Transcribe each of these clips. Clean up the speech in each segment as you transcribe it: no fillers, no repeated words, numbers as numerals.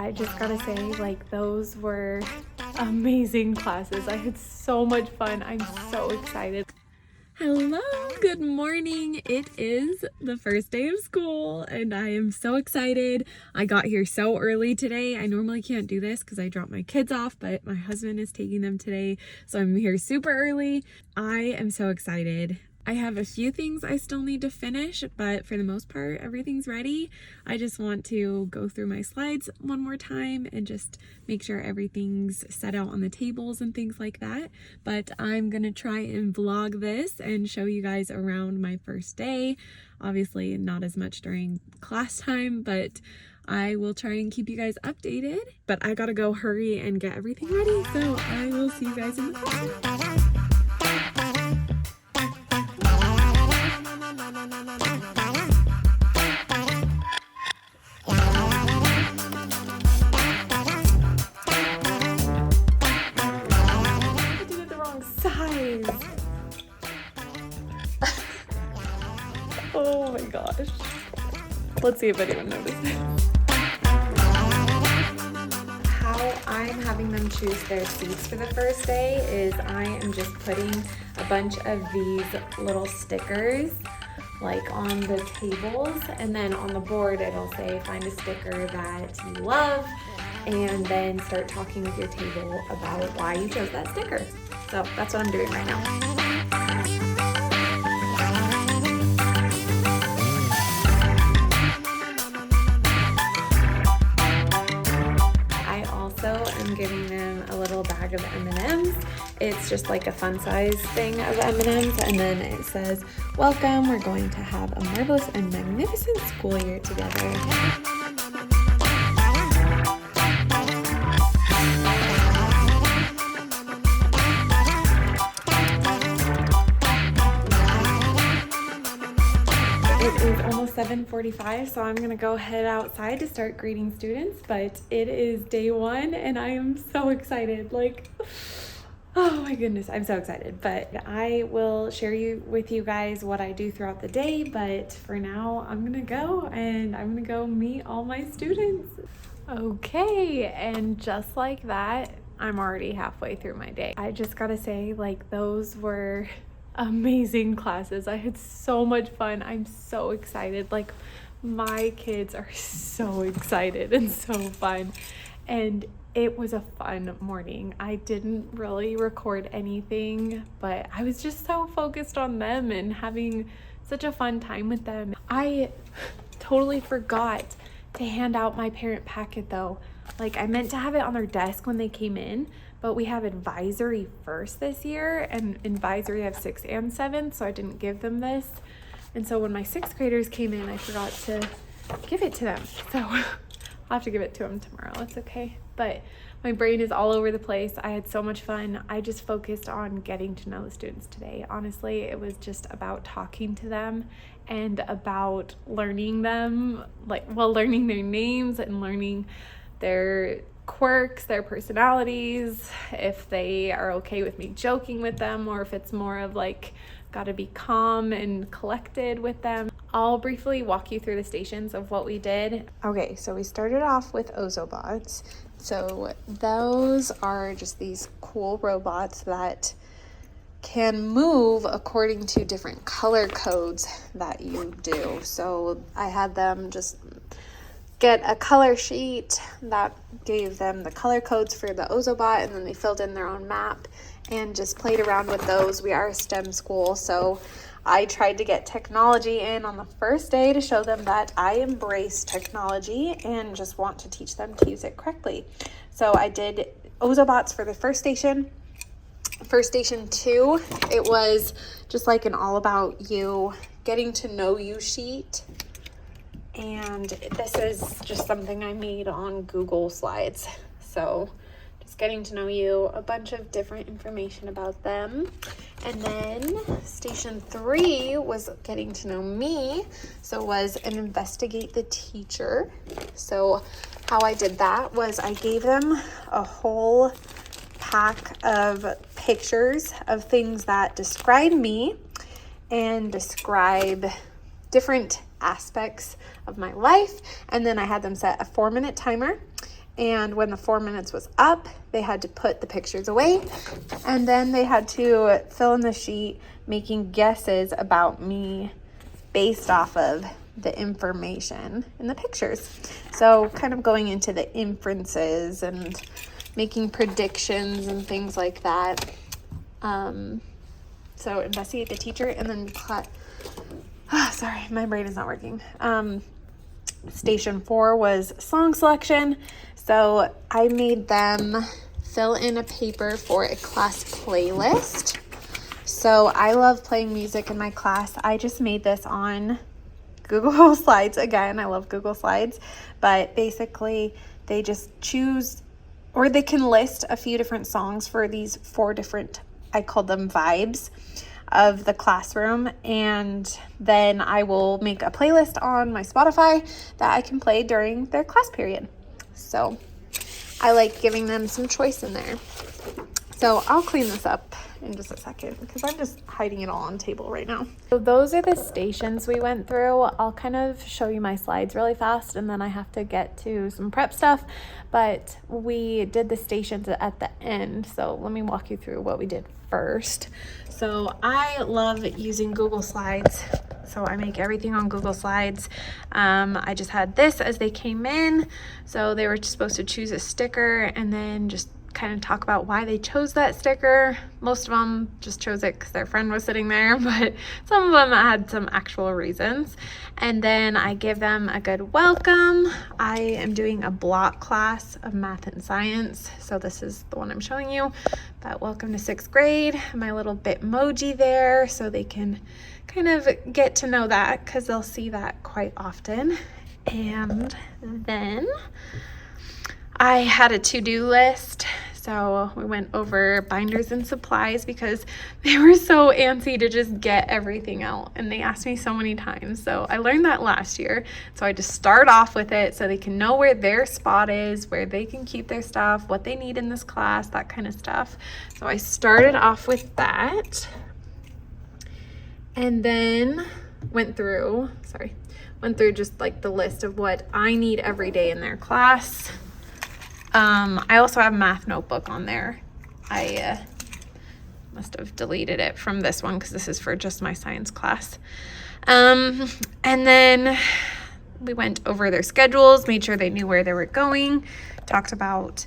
I just gotta say, like, those were amazing classes. I had so much fun. I'm so excited. Hello, good morning. It is the first day of school and I am so excited. I got here so early today. I normally can't do this because I drop my kids off, but my husband is taking them today, so I'm here super early. I am so excited. I have a few things I still need to finish, but for the most part, everything's ready. I just want to go through my slides one more time and just make sure everything's set out on the tables and things like that. But I'm gonna try and vlog this and show you guys around my first day. Obviously not as much during class time, but I will try and keep you guys updated. But I gotta go hurry and get everything ready, so I will see you guys in the classroom. Oh my gosh. Let's see if anyone noticed. How I'm having them choose their seats for the first day is I am just putting a bunch of these little stickers like on the tables, and then on the board it'll say find a sticker that you love and then start talking with your table about why you chose that sticker. So that's what I'm doing right now. I'm giving them a little bag of M&Ms. It's just like a fun size thing of M&Ms, and then it says, welcome, we're going to have a marvelous and magnificent school year together. It is almost 7:45, so I'm gonna go head outside to start greeting students, but it is day one and I am so excited. Like, oh my goodness, I'm so excited. But I will share with you guys what I do throughout the day, but for now I'm gonna go and I'm gonna go meet all my students. Okay, and just like that, I'm already halfway through my day. I just gotta say, like, those were amazing classes. I had so much fun. I'm so excited. Like, my kids are so excited and so fun, and it was a fun morning. I didn't really record anything, but I was just so focused on them and having such a fun time with them. I totally forgot to hand out my parent packet though. Like, I meant to have it on their desk when they came in, but we have advisory first this year, and advisory have 6th and 7th, so I didn't give them this. And so when my 6th graders came in, I forgot to give it to them. So I'll have to give it to them tomorrow. It's okay. But my brain is all over the place. I had so much fun. I just focused on getting to know the students today. Honestly, it was just about talking to them and about learning them, learning their names and learning their quirks, their personalities, if they are okay with me joking with them, or if it's more of like gotta be calm and collected with them. I'll briefly walk you through the stations of what we did. Okay, so we started off with Ozobots. So those are just these cool robots that can move according to different color codes that you do. So I had them just get a color sheet that gave them the color codes for the Ozobot, and then they filled in their own map and just played around with those. We are a STEM school, so I tried to get technology in on the first day to show them that I embrace technology and just want to teach them to use it correctly. So I did Ozobots for the first station. For station 2, it was just like an all about you, getting to know you sheet. And this is just something I made on Google Slides. So just getting to know you, a bunch of different information about them. And then station 3 was getting to know me. So was an investigate the teacher. So how I did that was I gave them a whole pack of pictures of things that describe me and describe different aspects of my life, and then I had them set a 4-minute timer, And when the 4 minutes was up, they had to put the pictures away. And then they had to fill in the sheet making guesses about me based off of the information in the pictures. So kind of going into the inferences and making predictions and things like that. So investigate the teacher, and then sorry, my brain is not working. Station 4 was song selection. So I made them fill in a paper for a class playlist. So I love playing music in my class. I just made this on Google Slides. Again, I love Google Slides, but basically they just choose, or they can list a few different songs for these 4 different, I call them vibes of the classroom, and then I will make a playlist on my Spotify that I can play during their class period. So I like giving them some choice in there. So I'll clean this up in just a second because I'm just hiding it all on the table right now. So those are the stations we went through. I'll kind of show you my slides really fast, and then I have to get to some prep stuff, but we did the stations at the end. So let me walk you through what we did first. So I love using Google Slides. So I make everything on Google Slides. I just had this as they came in. So they were supposed to choose a sticker and then just kind of talk about why they chose that sticker. Most of them just chose it because their friend was sitting there, but some of them had some actual reasons. And then I give them a good welcome. I am doing a block class of math and science. So this is the one I'm showing you, but welcome to 6th grade. My little Bitmoji there so they can kind of get to know that because they'll see that quite often. And then I had a to-do list. So we went over binders and supplies because they were so antsy to just get everything out. And they asked me so many times. So I learned that last year. So I just start off with it so they can know where their spot is, where they can keep their stuff, what they need in this class, that kind of stuff. So I started off with that. And then went through just like the list of what I need every day in their class. I also have math notebook on there. I must have deleted it from this one because this is for just my science class. And then we went over their schedules, made sure they knew where they were going, talked about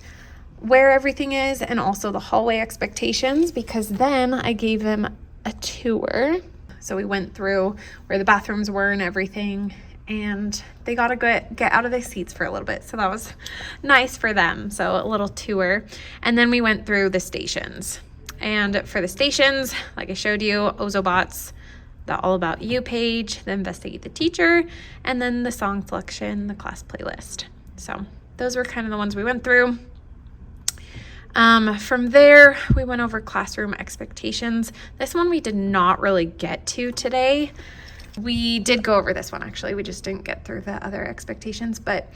where everything is, and also the hallway expectations, because then I gave them a tour. So we went through where the bathrooms were and everything, and they got to get out of their seats for a little bit. So that was nice for them. So a little tour. And then we went through the stations. And for the stations, like I showed you, Ozobots, the All About You page, the Investigate the Teacher, and then the song selection, the class playlist. So those were kind of the ones we went through. From there, we went over classroom expectations. This one we did not really get to today. We did go over this one, actually. We just didn't get through the other expectations. But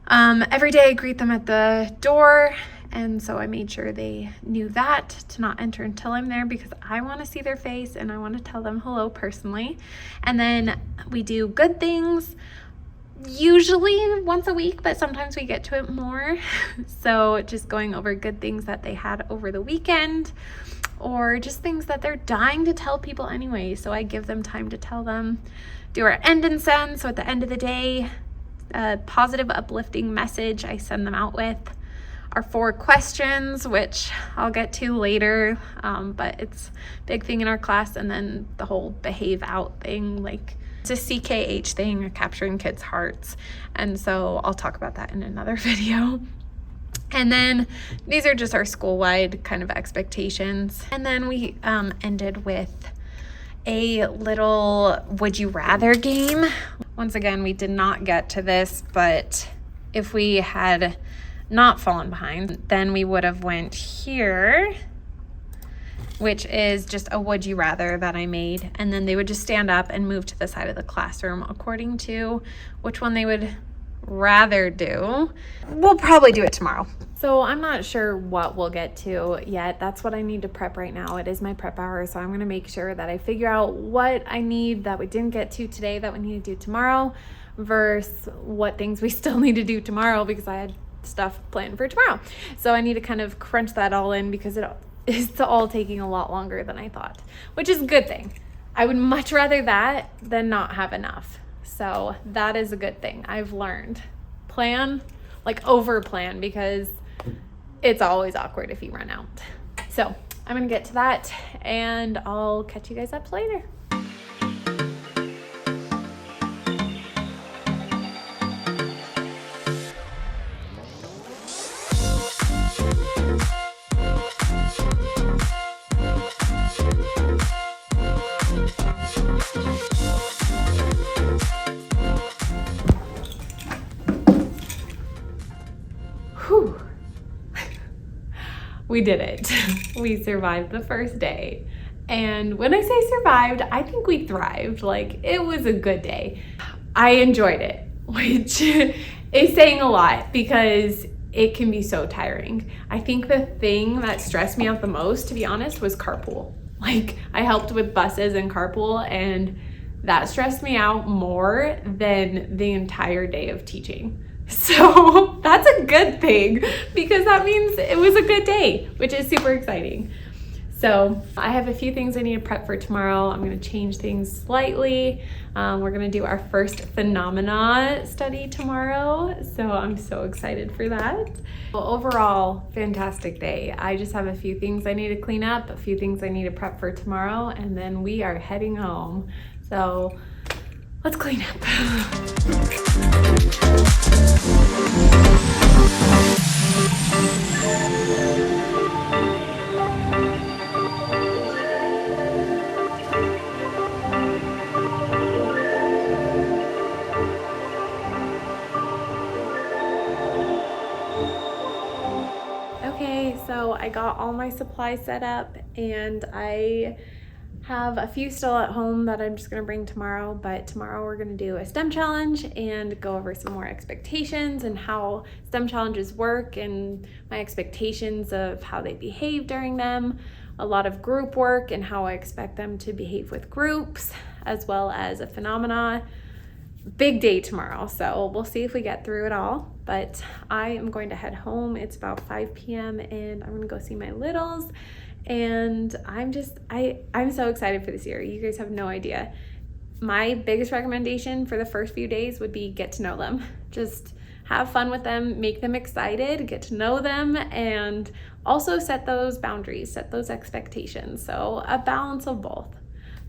every day I greet them at the door. And so I made sure they knew that, to not enter until I'm there, because I want to see their face and I want to tell them hello personally. And then we do good things, usually once a week, but sometimes we get to it more. So just going over good things that they had over the weekend, or just things that they're dying to tell people anyway. So I give them time to tell them. Do our end and send. So at the end of the day, a positive, uplifting message I send them out with. Our 4 questions, which I'll get to later, but it's a big thing in our class. And then the whole behave out thing, like it's a CKH thing, capturing kids' hearts. And so I'll talk about that in another video. And then these are just our school-wide kind of expectations. And then we ended with a little would you rather game. Once again, we did not get to this, but if we had not fallen behind, then we would have went here, which is just a would you rather that I made. And then they would just stand up and move to the side of the classroom according to which one they would rather do. We'll probably do it tomorrow. So I'm not sure what we'll get to yet. That's what I need to prep right now. It is my prep hour, so I'm going to make sure that I figure out what I need that we didn't get to today that we need to do tomorrow, versus what things we still need to do tomorrow, because I had stuff planned for tomorrow. So I need to kind of crunch that all in because it's all taking a lot longer than I thought, which is a good thing. I would much rather that than not have enough. So that is a good thing. I've learned. Plan, like over plan, because it's always awkward if you run out. So I'm gonna get to that and I'll catch you guys up later. Whew. We did it. We survived the first day. And when I say survived, I think we thrived. Like, it was a good day. I enjoyed it, which is saying a lot because it can be so tiring. I think the thing that stressed me out the most, to be honest, was carpool. Like, I helped with buses and carpool, and that stressed me out more than the entire day of teaching. So that's a good thing because that means it was a good day, which is super exciting. So I have a few things I need to prep for tomorrow. I'm going to change things slightly. We're going to do our first phenomena study tomorrow. So I'm so excited for that. Well, overall, fantastic day. I just have a few things I need to clean up, a few things I need to prep for tomorrow, and then we are heading home. So let's clean up. Okay, so I got all my supplies set up and I have a few still at home that I'm just gonna bring tomorrow, but tomorrow we're gonna do a STEM challenge and go over some more expectations and how STEM challenges work and my expectations of how they behave during them, a lot of group work and how I expect them to behave with groups, as well as a phenomena. Big day tomorrow, so we'll see if we get through it all, but I am going to head home. It's about 5 p.m. and I'm gonna go see my littles. And I'm so excited for this year. You guys have no idea. My biggest recommendation for the first few days would be get to know them. Just have fun with them, make them excited, get to know them, and also set those boundaries, set those expectations. So a balance of both.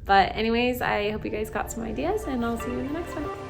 But anyways, I hope you guys got some ideas and I'll see you in the next one.